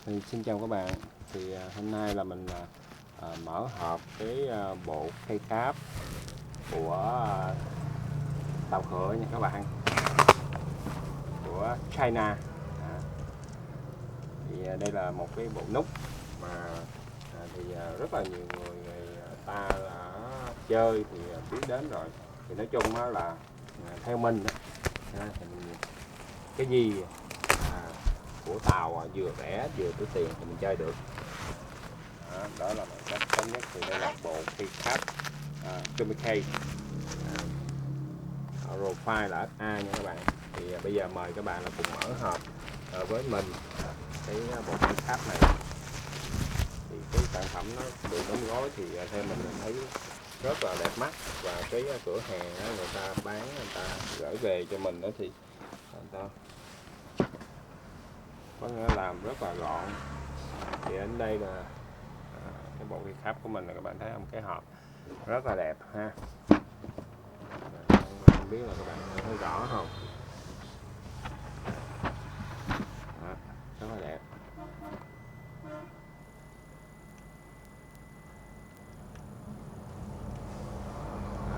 Thì xin chào các bạn. Thì hôm nay là mình mở hộp cái bộ keycap của tàu khựa nha các bạn, của China. Thì đây là một cái bộ nút mà rất là nhiều người ta đã chơi thì biết đến rồi. Thì nói chung đó là theo mình đó, thì cái gì của tàu vừa rẻ vừa túi tiền thì mình chơi được. Đó là một cách tốt nhất. Thì đây là bộ keycap Kumikey profile là SA nha các bạn. Thì bây giờ mời các bạn là cùng mở hộp với mình cái bộ keycap này. Thì cái sản phẩm nó được đóng gói thì theo mình thấy rất là đẹp mắt, và cái cửa hàng người ta bán, người ta gửi về cho mình đó thì người ta có nghĩa làm rất là gọn. Thì đến đây là cái bộ keycap của mình là các bạn thấy không, cái hộp rất là đẹp ha. Không biết là các bạn thấy rõ không? Đó, rất là đẹp.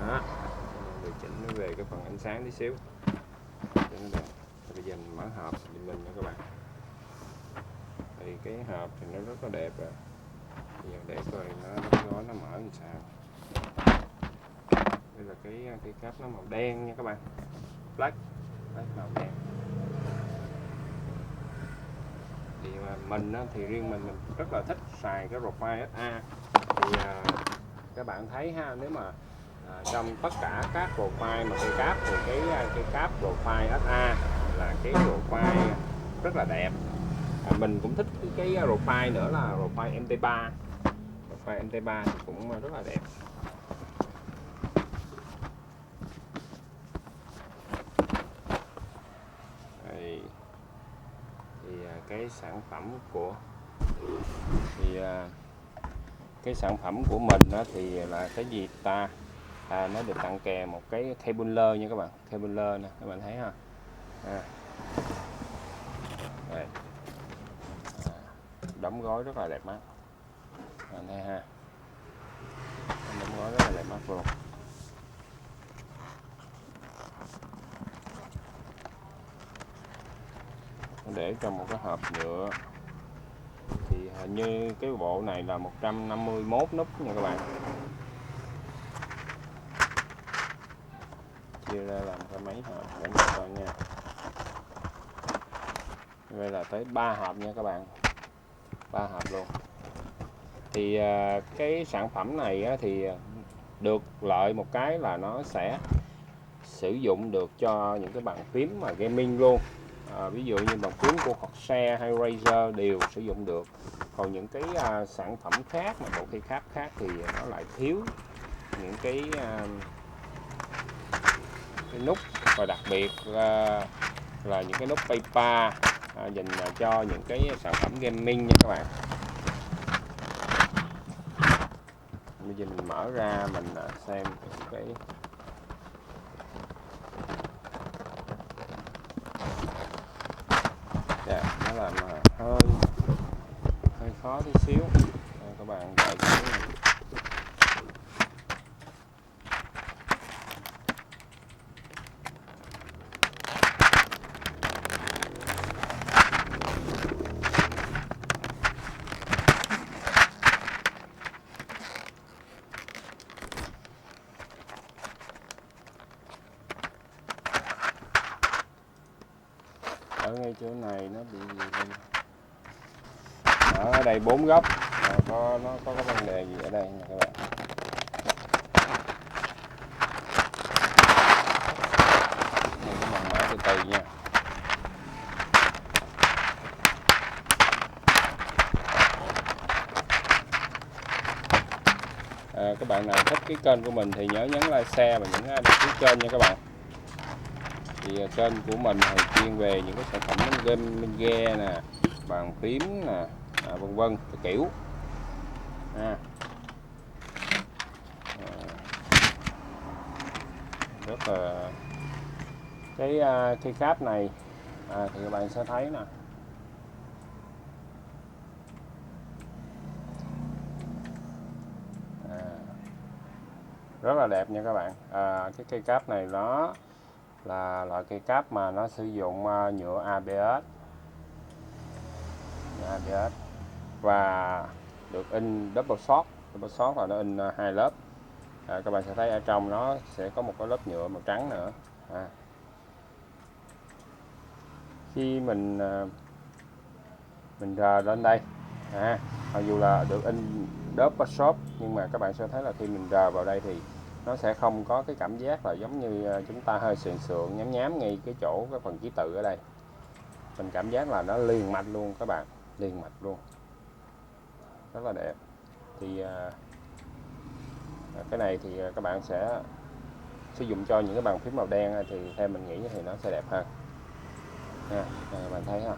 Đó, điều chỉnh nó về cái phần ánh sáng tí xíu cho nó đẹp. Bây giờ mình mở hộp giùm mình nha các bạn. Thì cái hộp thì nó rất là đẹp rồi. Bây giờ để coi nó đóng gói nó mở làm sao. Đây là cái cáp nó màu đen nha các bạn, black màu đen. Thì mình thì riêng mình rất là thích xài cái profile SA. Thì các bạn thấy ha, nếu mà trong tất cả các profile mà cây cáp thì cái cáp profile SA là cái profile rất là đẹp. Mình cũng thích cái profile nữa là profile MT3. Profile MT3 thì cũng rất là đẹp. Đây. Thì cái sản phẩm của mình đó thì là cái gì ta, nó được tặng kèm một cái cabuler nha các bạn, cabuler nè, các bạn thấy ha. Đây. Đóng gói rất là đẹp mắt, bạn thấy ha, đóng gói rất là đẹp mắt luôn. Để trong một cái hộp nhựa. Thì hình như cái bộ này là 151 nút nha các bạn. Chia ra làm cái mấy hộp để mình coi nha. Đây là tới 3 hộp nha các bạn, 3 hộp luôn. Thì cái sản phẩm này thì được lợi một cái là nó sẽ sử dụng được cho những cái bàn phím mà gaming luôn. Ví dụ như bàn phím của Corsair hay Razer đều sử dụng được. Còn những cái sản phẩm khác mà bộ keycap khác thì nó lại thiếu những cái nút, và đặc biệt là những cái nút paper dành cho những cái sản phẩm gaming nha các bạn. Bây giờ mình mở ra mình xem cái nó làm hơi khó tí xíu. Các bạn đợi xíu. Ở ngay chỗ này nó bị gì đây? Ở đây 4 góc, nó có cái vấn đề gì ở đây nha các bạn. Mình mở từ từ nha. Các bạn nào thích cái kênh của mình thì nhớ nhấn like, share và nhấn đăng ký kênh nha các bạn. Thì kênh của mình thì chuyên về những cái sản phẩm game gear nè, bàn phím nè, vân vân kiểu. Rất là cái keycap này thì các bạn sẽ thấy nè, rất là đẹp nha các bạn. Cái cây cáp này nó là loại cây cáp mà nó sử dụng nhựa ABS, và được in double shot là nó in hai lớp. Các bạn sẽ thấy ở trong nó sẽ có một cái lớp nhựa màu trắng nữa. Khi mình rờ lên đây, mặc dù là được in double shot nhưng mà các bạn sẽ thấy là khi mình rờ vào đây thì nó sẽ không có cái cảm giác là giống như chúng ta hơi sườn sườn nhám nhám ngay cái chỗ cái phần ký tự ở đây. Mình cảm giác là nó liền mạch luôn các bạn, liền mạch luôn, rất là đẹp. Thì cái này thì các bạn sẽ sử dụng cho những cái bàn phím màu đen thì theo mình nghĩ thì nó sẽ đẹp hơn nha. Các bạn thấy không?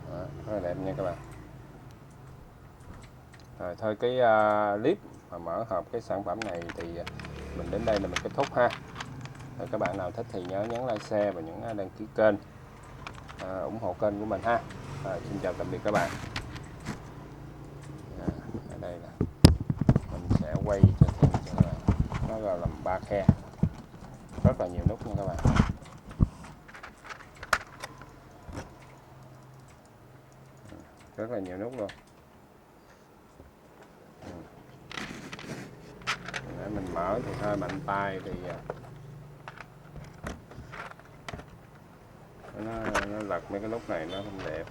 Đó, rất là đẹp nha các bạn. Rồi thôi cái clip mà mở hộp cái sản phẩm này thì mình đến đây là mình kết thúc ha. Rồi các bạn nào thích thì nhớ nhấn like, share và nhấn đăng ký kênh, ủng hộ kênh của mình ha. Xin chào tạm biệt các bạn. Ở đây là mình sẽ quay cho thêm cho các bạn. Nó gọi là 3 khe, rất là nhiều nút nha các bạn. Rất là nhiều nút luôn. Để mình mở thì hơi mạnh tay thì nó lật mấy cái nút này nó không đẹp.